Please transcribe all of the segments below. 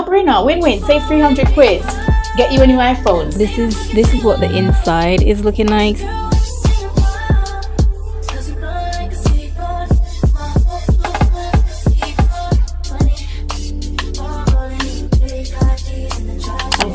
No-brainer, win-win, save 300 quid, get you a new iPhone. This is what the inside is looking like.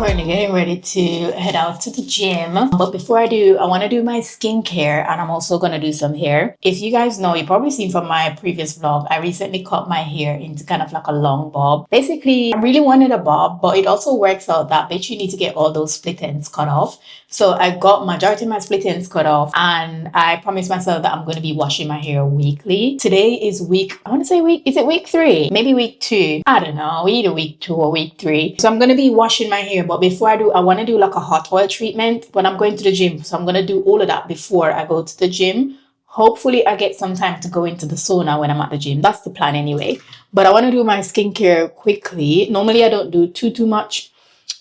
Currently getting ready to head out to the gym, but before I do, I want to do my skincare, and I'm also going to do some hair. If you guys know, you've probably seen from my previous vlog, I recently cut my hair into kind of like a long bob. Basically, I really wanted a bob, but it also works out that bitch you need to get all those split ends cut off. So I got majority of my split ends cut off, and I promised myself that I'm going to be washing my hair weekly. Today is is it week 3? Maybe week 2. I don't know, either week 2 or week 3. So I'm going to be washing my hair, but before I do, I want to do like a hot oil treatment when I'm going to the gym. So I'm going to do all of that before I go to the gym. Hopefully I get some time to go into the sauna when I'm at the gym. That's the plan anyway. But I want to do my skincare quickly. Normally I don't do too much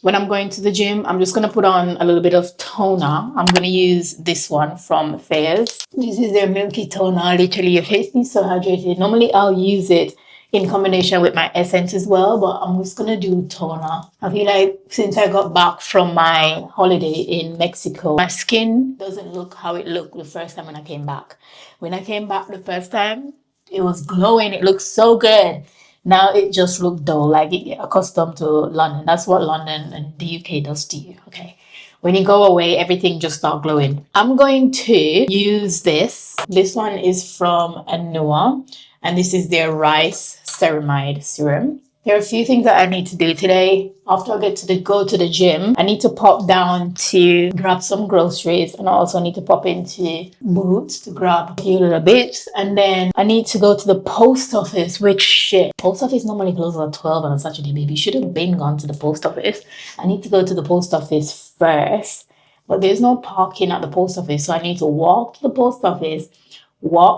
when I'm going to the gym. I'm just going to put on a little bit of toner. I'm going to use this one from Thayers. This is their milky toner. Literally, your face is so hydrated. Normally I'll use it in combination with my essence as well, but I'm just gonna do toner. I feel like since I got back from my holiday in Mexico, my skin doesn't look how it looked the first time when I came back. When I came back the first time, it was glowing. It looked so good. Now it just looked dull, like you get accustomed to London. That's what London and the UK does to you, okay? When you go away, everything just starts glowing. I'm going to use this. This one is from Anua, and this is their rice ceramide serum. There are a few things that I need to do today. After I go to the gym, I need to pop down to grab some groceries, and I also need to pop into Boots to grab a few little bits. And then I need to go to the post office, which shit. Post office normally closes at 12 on a Saturday, baby. Should have been gone to the post office. I need to go to the post office first, but there's no parking at the post office. So I need to walk to the post office,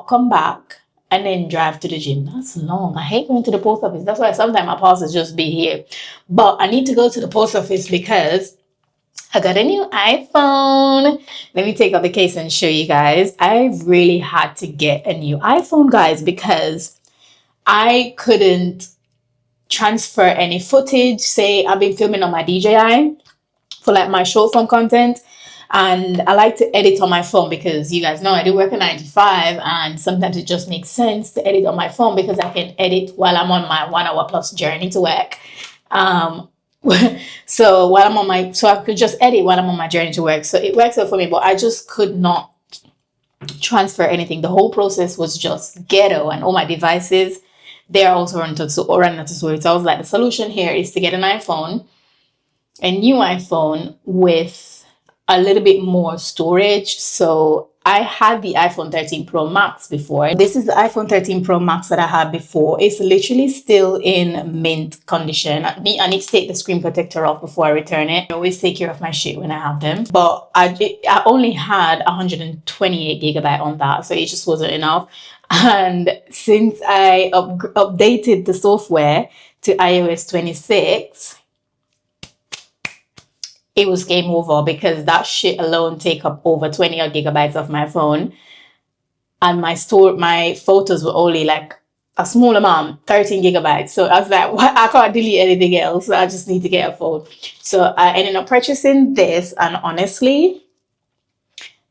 come back, and then drive to the gym. That's long. I hate going to the post office. That's why sometimes my passes just be here. But I need to go to the post office because I got a new iPhone. Let me take out the case and show you guys. I really had to get a new iPhone, guys, because I couldn't transfer any footage. Say I've been filming on my DJI for like my short form content. And I like to edit on my phone because you guys know I do work a 9 to 5, and sometimes it just makes sense to edit on my phone because I can edit while I'm on my 1 hour plus journey to work. So I could just edit while I'm on my journey to work. So it works out for me, but I just could not transfer anything. The whole process was just ghetto, and all my devices, they're also run to storage. So I was like, the solution here is to get an iPhone, a new iPhone with a little bit more storage. So I had the iPhone 13 Pro Max before. This is the iPhone 13 Pro Max that I had before. It's literally still in mint condition. I need to take the screen protector off before I return it. I always take care of my shit when I have them. But I only had 128 gigabyte on that, so it just wasn't enough. And since I updated the software to iOS 26, it was game over, because that shit alone take up over 20 odd gigabytes of my phone, and my photos were only like a small amount, 13 gigabytes. So I was like, what? I can't delete anything else. So I just need to get a phone. So I ended up purchasing this, and honestly,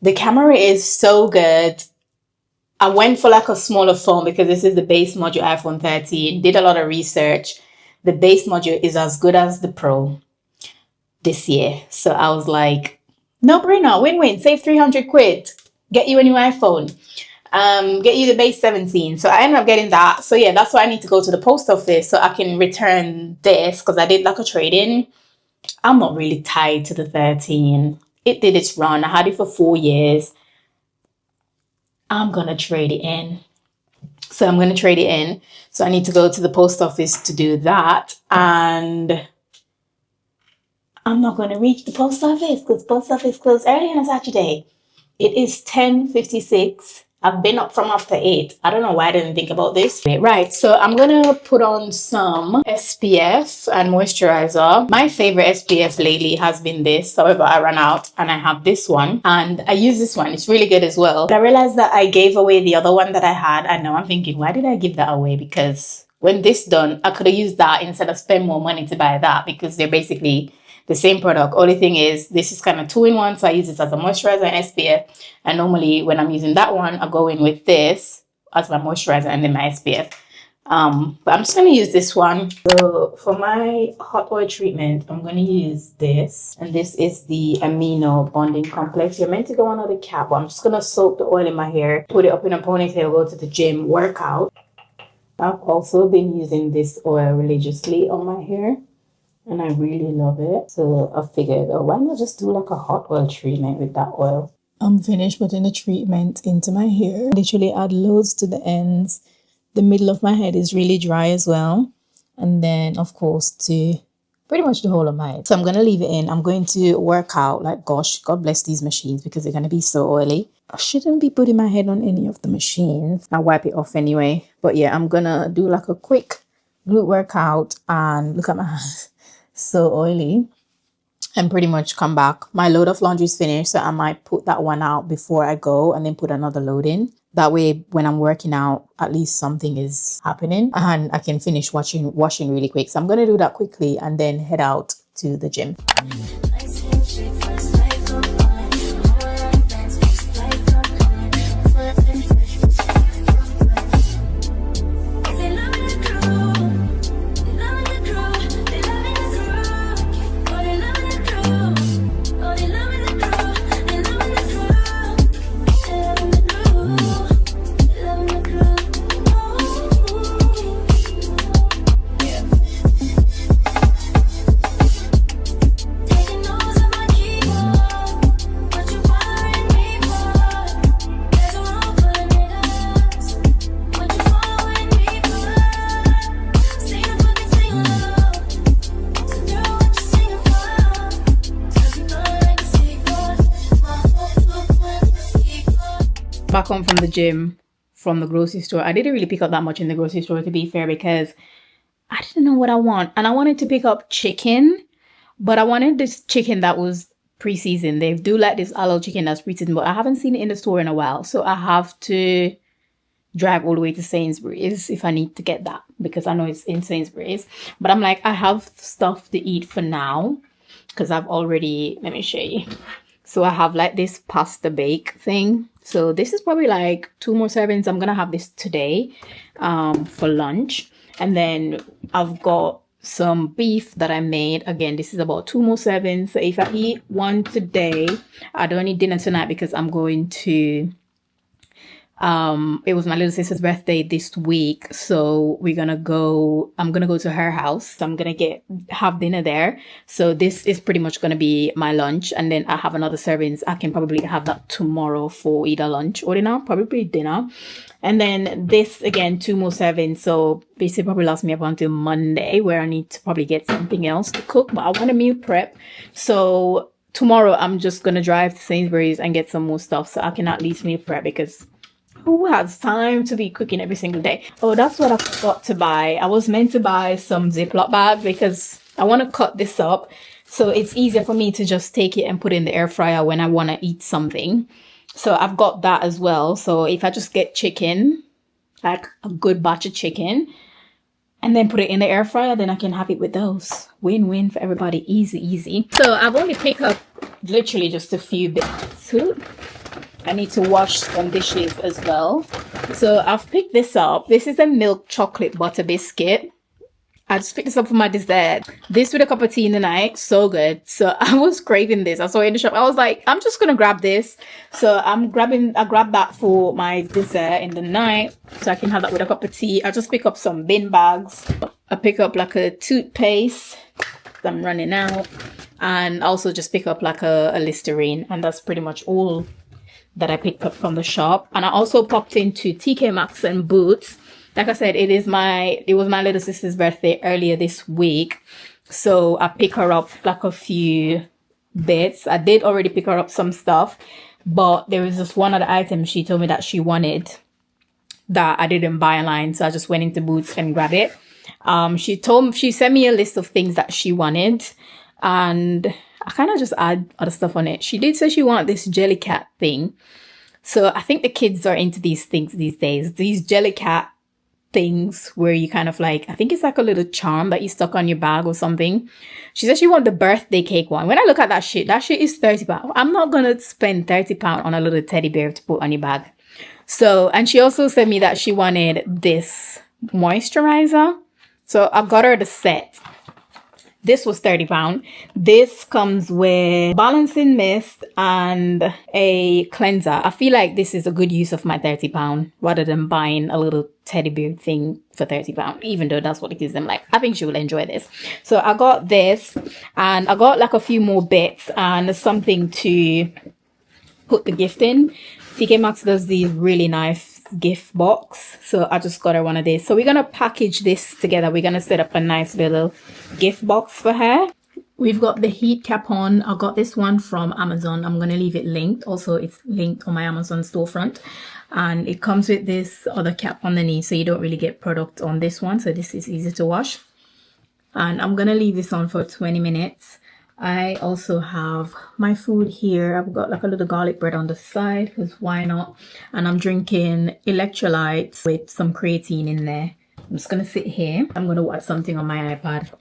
the camera is so good. I went for like a smaller phone because this is the base module iPhone 13. Did a lot of research. The base module is as good as the Pro this year. So I was like, no-brainer, win-win, save 300 quid, get you a new iPhone, get you the base 17. So I ended up getting that. So yeah, that's why I need to go to the post office so I can return this, because I did like a trade-in. I'm not really tied to the 13. It did its run. I had it for 4 years. I'm gonna trade it in. So I'm gonna trade it in. So I need to go to the post office to do that, and I'm not going to reach the post office because post office closed early on a Saturday. It is 10:56. I've been up from after 8. I don't know why I didn't think about this. Right, so I'm going to put on some SPF and moisturizer. My favorite SPF lately has been this. However, I ran out and I have this one. And I use this one. It's really good as well. But I realized that I gave away the other one that I had. And now I'm thinking, why did I give that away? Because when this done, I could have used that instead of spend more money to buy that, because they're basically the same product. Only thing is, this is kind of 2-in-1, so I use this as a moisturizer and SPF. And normally when I'm using that one, I go in with this as my moisturizer and then my SPF. But I'm just going to use this one. So for my hot oil treatment, I'm going to use this. And this is the amino bonding complex. You're meant to go on the cap, but I'm just going to soak the oil in my hair, put it up in a ponytail, go to the gym, work out. I've also been using this oil religiously on my hair, and I really love it. So I figured, oh, why not just do like a hot oil treatment with that oil? I'm finished putting the treatment into my hair. Literally add loads to the ends. The middle of my head is really dry as well. And then, of course, to pretty much the whole of my head. So I'm going to leave it in. I'm going to work out. Like, gosh, God bless these machines because they're going to be so oily. I shouldn't be putting my head on any of the machines. I'll wipe it off anyway. But yeah, I'm going to do like a quick glute workout and look at my hands. So oily. And pretty much come back. My load of laundry is finished, so I might put that one out before I go and then put another load in. That way, when I'm working out, at least something is happening and I can finish washing really quick. So I'm going to do that quickly and then head out to the gym. Back home from the gym, from the grocery store. I didn't really pick up that much in the grocery store, to be fair, because I didn't know what I want. And I wanted to pick up chicken, but I wanted this chicken that was pre-seasoned. They do like this aloe chicken that's pre-seasoned, but I haven't seen it in the store in a while. So I have to drive all the way to Sainsbury's if I need to get that, because I know it's in Sainsbury's. But I'm like, I have stuff to eat for now, because I've already, let me show you. So I have like this pasta bake thing. So this is probably like 2 more servings. I'm going to have this today for lunch. And then I've got some beef that I made. Again, this is about 2 more servings. So if I eat one today, I don't need dinner tonight because I'm going to... it was my little sister's birthday this week, so I'm gonna go to her house. So I'm gonna have dinner there. So this is pretty much gonna be my lunch, and then I have another servings. I can probably have that tomorrow for either lunch or dinner, probably dinner. And then this, again, 2 more servings. So basically probably lasts me up until Monday, where I need to probably get something else to cook, but I want to meal prep. So tomorrow I'm just gonna drive to Sainsbury's and get some more stuff so I can at least meal prep, because who has time to be cooking every single day? Oh, that's what I forgot to buy. I was meant to buy some Ziploc bags because I want to cut this up. So it's easier for me to just take it and put it in the air fryer when I want to eat something. So I've got that as well. So if I just get chicken, like a good batch of chicken, and then put it in the air fryer, then I can have it with those. Win-win for everybody. Easy, easy. So I've only picked up literally just a few bits. I need to wash some dishes as well. So I've picked this up. This is a milk chocolate butter biscuit. I just picked this up for my dessert. This with a cup of tea in the night. So good. So I was craving this. I saw it in the shop. I was like, I'm just going to grab this. So I grabbed that for my dessert in the night, so I can have that with a cup of tea. I just pick up some bin bags. I pick up like a toothpaste. I'm running out. And also just pick up like a Listerine. And that's pretty much all that I picked up from the shop. And I also popped into TK Maxx and Boots. Like I said, it was my little sister's birthday earlier this week, so I picked her up like a few bits. I did already pick her up some stuff, but there was just one other item she told me that she wanted that I didn't buy online, so I just went into Boots and grabbed it. She sent me a list of things that she wanted, and I kind of just add other stuff on it. She did say she wanted this jelly cat thing. So I think the kids are into these things these days. These jelly cat things where you kind of like, I think it's like a little charm that you stuck on your bag or something. She said she want the birthday cake one. When I look at that shit is £30. I'm not gonna spend £30 on a little teddy bear to put on your bag. So, and she also said me that she wanted this moisturizer. So I got her the set. This was £30. This comes with balancing mist and a cleanser. I feel like this is a good use of my £30 rather than buying a little teddy bear thing for £30, even though that's what it gives them. Like, I think she will enjoy this. So I got this, and I got like a few more bits and something to put the gift in. TK Maxx does these really nice gift box, so I just got her one of these. So we're gonna package this together. We're gonna set up a nice little gift box for her. We've got the heat cap on. I got this one from Amazon. I'm gonna leave it linked. Also, it's linked on my Amazon storefront, and it comes with this other cap underneath, so you don't really get product on this one. So this is easy to wash, and I'm gonna leave this on for 20 minutes. I also have my food here. I've got like a little garlic bread on the side, because why not? And I'm drinking electrolytes with some creatine in there. I'm just gonna sit here. I'm gonna watch something on my iPad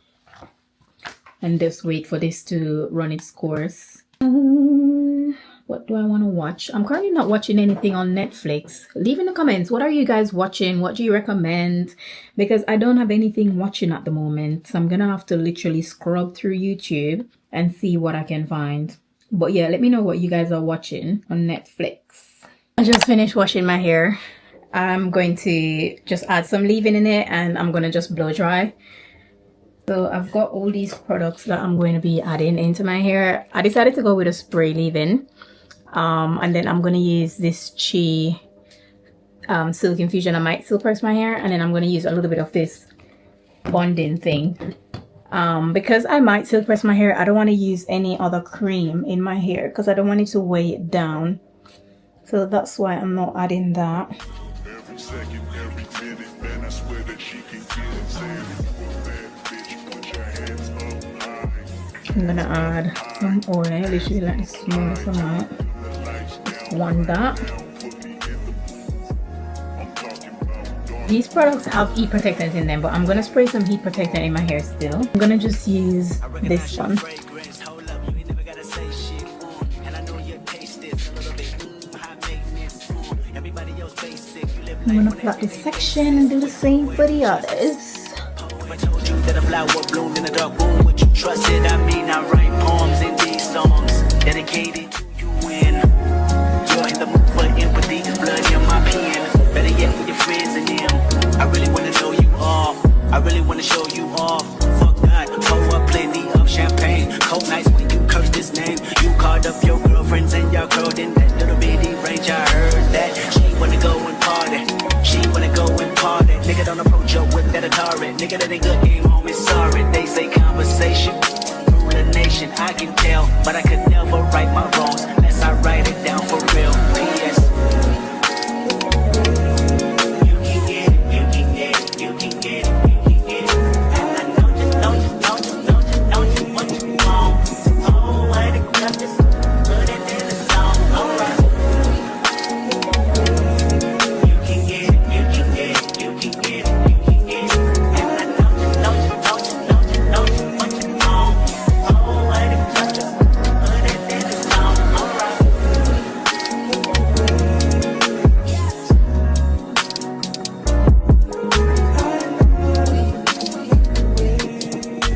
and just wait for this to run its course. What do I want to watch? I'm currently not watching anything on Netflix. Leave in the comments, what are you guys watching? What do you recommend? Because I don't have anything watching at the moment. So I'm gonna have to literally scrub through YouTube and see what I can find. But yeah, let me know what you guys are watching on Netflix. I just finished washing my hair. I'm going to just add some leave-in in it, and I'm gonna just blow dry. So I've got all these products that I'm going to be adding into my hair. I decided to go with a spray leave-in. And then I'm going to use this Chi Silk Infusion. I might still press my hair, and then I'm going to use a little bit of this bonding thing. Because I might still press my hair, I don't want to use any other cream in my hair because I don't want it to weigh it down. So that's why I'm not adding that. Every second, every minute, man, I swear that she can get I'm gonna add some oil, literally like a small amount. Just one that. These products have heat protectants in them, but I'm gonna spray some heat protectant in my hair still. I'm gonna just use this one. I'm gonna plug this section and do the same for the others. That a flower bloomed in a dark room, but you trusted. I mean, I write poems in these songs dedicated to you. When you're in the mood for empathy, blood in my pen. Better yet, with your friends and them. I really wanna know you all. I really wanna show you off. Fuck that, pour up plenty of champagne. Cold nights when you curse this name. You called up your girlfriends and y'all curled in that little bitty range. I heard that she wanna go and party. She wanna go and party. Nigga don't approach her with that Atari. Nigga that ain't good game. Sorry, they say conversation rule a nation. I can tell, but I could never right my wrongs unless I write it down for real. P.S. You can get it, you can get it, you can get it, you can get it. And I know you what you want. Oh, I think I just put it in the song. Alright. You can get it, you can get it, you can get it.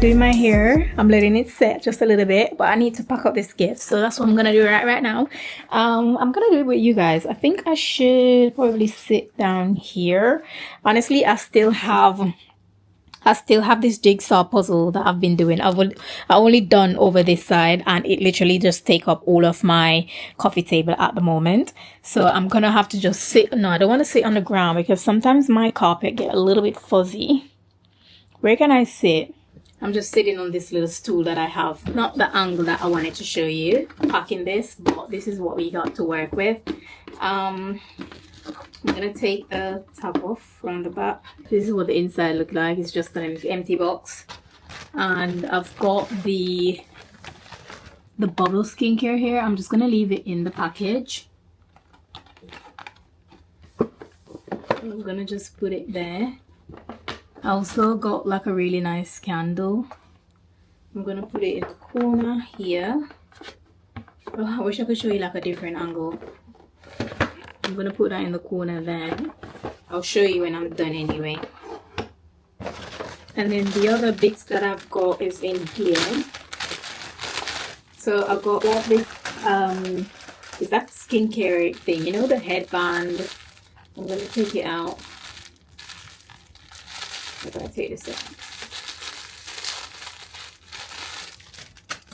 Doing my hair, I'm letting it set just a little bit, but I need to pack up this gift, so that's what I'm gonna do right now. I'm gonna do it with you guys. I think I should probably sit down here. Honestly, I still have this jigsaw puzzle that I've been doing. I only done over this side, and it literally just take up all of my coffee table at the moment. So I'm gonna have to just sit. No, I don't want to sit on the ground because sometimes my carpet get a little bit fuzzy. Where can I sit? I'm just sitting on this little stool that I have. Not the angle that I wanted to show you packing this, but this is what we got to work with. I'm gonna take the top off from the back. This is what the inside look like. It's just an empty box, and I've got the bubble skincare here. I'm just gonna leave it in the package. I'm I'm gonna just put it there. I also got like a really nice candle. I'm gonna put it in the corner here. Oh, I wish I could show you like a different angle. I'm gonna put that in the corner there. I'll show you when I'm done anyway. And then the other bits that I've got is in here. So I've got like this is that skincare thing, you know, the headband. I'm gonna take it out. I'm gonna take this out.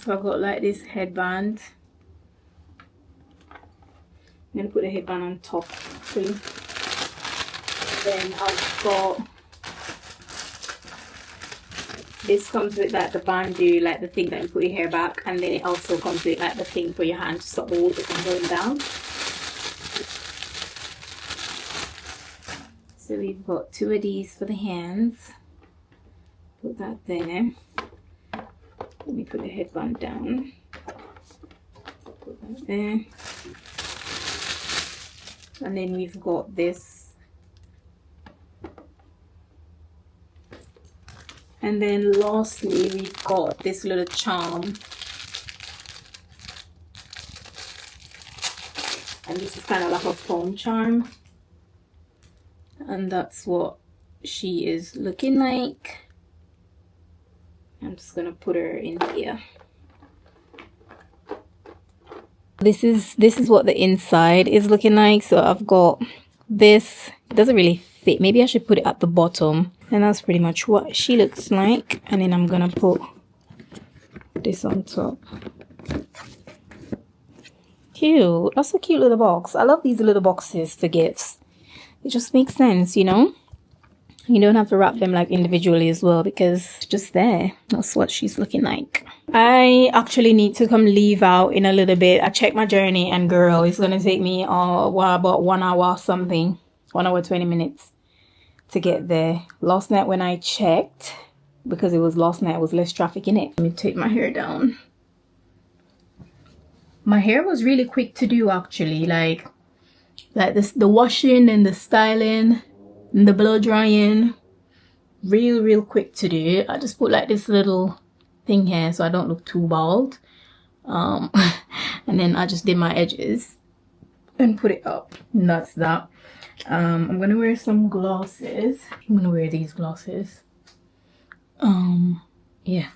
So I've got like this headband. I'm gonna put the headband on top actually. Then I've got this comes with like the bandeau, like the thing that you put your hair back, and then it also comes with like the thing for your hand to stop the water from going down. So we've got 2 of these for the hands. Put that there. Let me put the headband down. Put that there. And then we've got this. And then lastly, we've got this little charm. And this is kind of like a foam charm. And that's what she is looking like. I'm just gonna put her in here. This is what the inside is looking like. So I've got this. It doesn't really fit. Maybe I should put it at the bottom. And that's pretty much what she looks like. And then I'm gonna put this on top. Cute. That's a cute little box. I love these little boxes for gifts. It just makes sense, you know? You don't have to wrap them like individually as well because it's just there. That's what she's looking like. I actually need to come leave out in a little bit. I checked my journey and girl, it's gonna take me about 1 hour something. 1 hour 20 minutes to get there. Last night when I checked, because it was last night, was less traffic in it. Let me take my hair down. My hair was really quick to do actually. Like this, the washing and the styling and the blow drying, real quick to do. I just put like this little thing here so I don't look too bald. And then I just did my edges and put it up. And that's that. I'm gonna wear some glasses. I'm gonna wear these glasses. Yeah,